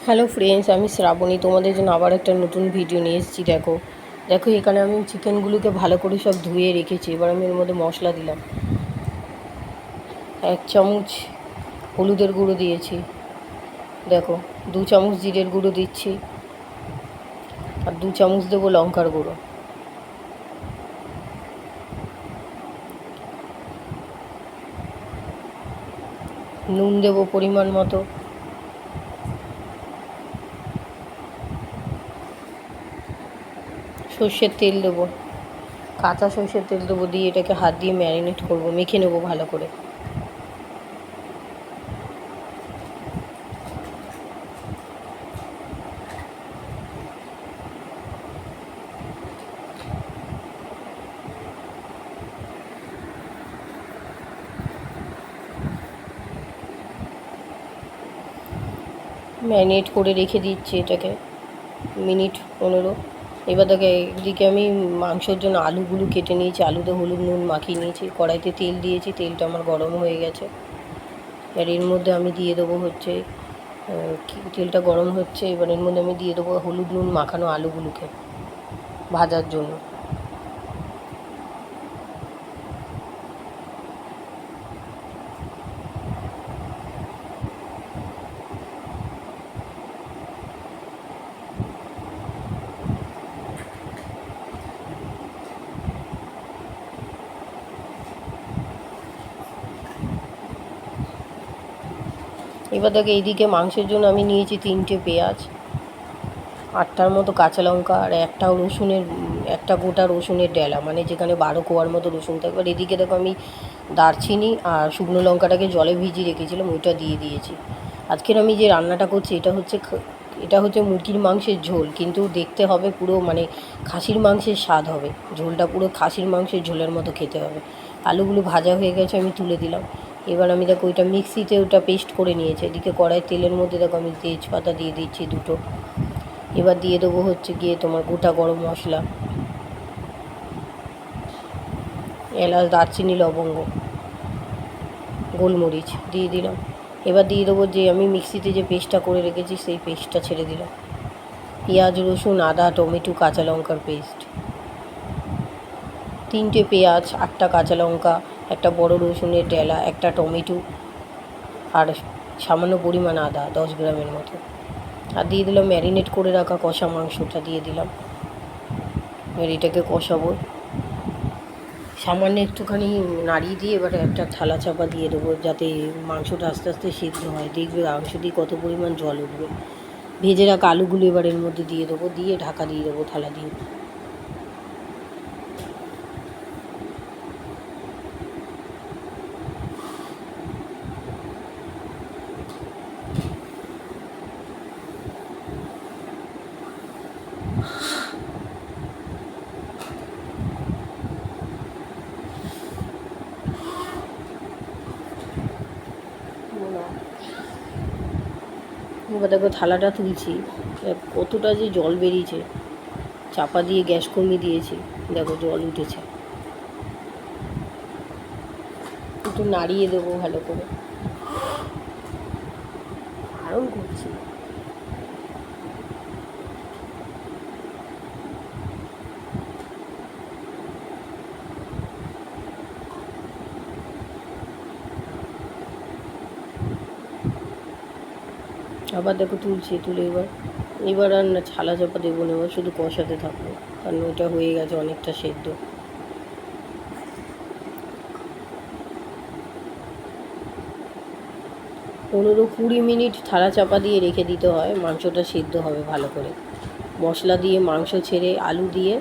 Hello friends, আমি শ্রাবণী তোমাদের জন্য আবার একটা নতুন ভিডিও নিয়ে এসেছি। দেখো দেখো এখানে আমি চিকেনগুলোকে ভালো করে সব ধুয়ে রেখেছি। এবার আমি এর মধ্যে মশলা দিলাম। 1 চামচ হলুদের গুঁড়ো দিয়েছি, দেখো 2 চামচ জিরের গুঁড়ো দিচ্ছি, আর 2 চামচ দেবো লঙ্কার গুঁড়ো। নুন দেবো পরিমাণ মতো। সর্ষের তেল দেবো, কাঁচা সর্ষের তেল দেবো, দিয়ে এটাকে হাত দিয়ে ম্যারিনেট করবো, মেখে নেবো ভালো করে। ম্যারিনেট করে রেখে দিচ্ছি এটাকে মিনিট 15। এবার দেখো এদিকে আমি মাংসের জন্য আলুগুলো কেটে নিয়েছি, আলুতে হলুদ নুন মাখিয়ে নিয়েছি, কড়াইতে তেল দিয়েছি, তেলটা আমার গরম হয়ে গেছে। আর এর মধ্যে আমি দিয়ে দেবো হচ্ছে তেলটা গরম হচ্ছে, এবার এর মধ্যে আমি দিয়ে দেবো হলুদ নুন মাখানো আলুগুলোকে ভাজার জন্য। এবার দেখো এইদিকে মাংসের জন্য আমি নিয়েছি 3টে পেঁয়াজ, 8টার মতো কাঁচা লঙ্কা, আর একটা গোটা রসুনের ডেলা, মানে যেখানে 12 কোয়ার মতো রসুন থাকবে। আর এদিকে দেখো আমি দারচিনি আর শুকনো লঙ্কাটাকে জলে ভিজিয়ে রেখেছিলাম, ওইটা দিয়ে দিয়েছি। আজকের আমি যে রান্নাটা করছি এটা হচ্ছে মুরগির মাংসের ঝোল, কিন্তু দেখতে হবে পুরো মানে খাসির মাংসের স্বাদ হবে। ঝোলটা পুরো খাসির মাংসের ঝোলের মতো খেতে হবে। আলুগুলো ভাজা হয়ে গেছে, আমি তুলে দিলাম। এবার আমি দেখো ওইটা মিক্সিতে ওটা পেস্ট করে নিয়েছি। এদিকে কড়াই তেলের মধ্যে দেখো আমি তেজপাতা দিয়ে দিচ্ছি 2টো। এবার দিয়ে দেবো হচ্ছে গিয়ে তোমার গোটা গরম মশলা, এলাচ, দারচিনি, লবঙ্গ, গোলমরিচ দিয়ে দিলাম। এবার দিয়ে দেবো যে আমি মিক্সিতে যে পেস্টটা করে রেখেছি সেই পেস্টটা ছেড়ে দিলাম। পেঁয়াজ, রসুন, আদা, টমেটো, কাঁচা লঙ্কার পেস্ট, 3টে পেঁয়াজ, 8টা কাঁচা লঙ্কা, একটা বড় রসুনের ডেলা, একটা টমেটো, আর সামান্য পরিমাণ আদা 10 গ্রামের মতো। আর দিয়ে দিলাম ম্যারিনেট করে রাখা কষা মাংসটা দিয়ে দিলাম। এবার এটাকে কষাবো, সামান্য একটুখানি নাড়িয়ে দিয়ে এবার একটা থালা চাপা দিয়ে দেবো, যাতে মাংসটা আস্তে আস্তে সিদ্ধ হয়। দেখবে মাংস দিয়ে কত পরিমাণ জল উঠবে। ভেজে রাখা আলুগুলো এবার এর মধ্যে দিয়ে দেবো, দিয়ে ঢাকা দিয়ে দেবো থালা দিয়ে। এবার দেখো থালাটা তুলছি, কতটা যে জল বেরিয়েছে। চাপা দিয়ে গ্যাস কমিয়ে দিয়েছি, দেখো জল উঠেছে। একটু নাড়িয়ে দেবো ভালো করে, আরও করছি। আবার দেখো তুলছি, তুলে এবার আর না ছালা চাপা দেবো না, এবার শুধু কষাতে থাকবো, কারণ ওইটা হয়ে গেছে অনেকটা সেদ্ধ। 15-20 মিনিট থালা চাপা দিয়ে রেখে দিতে হয়, মাংসটা সিদ্ধ হবে ভালো করে। মশলা দিয়ে মাংস ছেড়ে আলু দিয়ে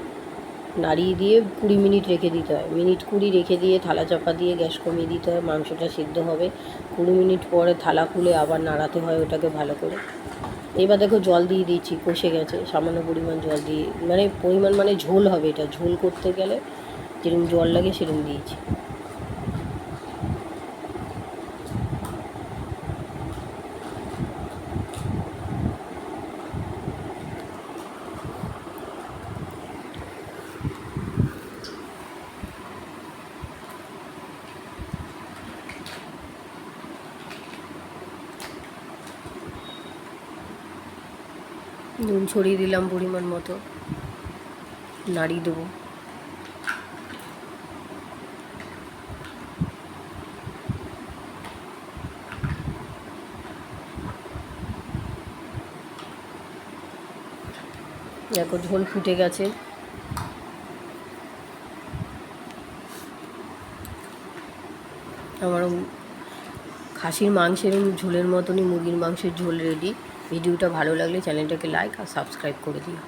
নাড়িয়ে দিয়ে 20 মিনিট রেখে দিতে হয়। মিনিট 20 রেখে দিয়ে থালা চাপা দিয়ে গ্যাস কমিয়ে দিতে হয়, মাংসটা সিদ্ধ হবে। 20 মিনিট পরে থালা খুলে আবার নাড়াতে হয় ওটাকে ভালো করে। এবার দেখো জল দিয়ে দিচ্ছি, কষে গেছে। সামান্য পরিমাণ জল দিয়ে, মানে পরিমাণ মানে ঝোল হবে, এটা ঝোল করতে গেলে যেরকম জল লাগে সেরকম দিয়েছি। নুন ছড়িয়ে দিলাম পরিমাণ মতো, নাড়িয়ে দেবো। দেখো ঝোল ফুটে গেছে। আমার খাসির মাংসের ঝোলের মতনই মুরগির মাংসের ঝোল রেডি। ভিডিওটা ভালো লাগলে চ্যানেলটাকে লাইক আর সাবস্ক্রাইব করে দিও।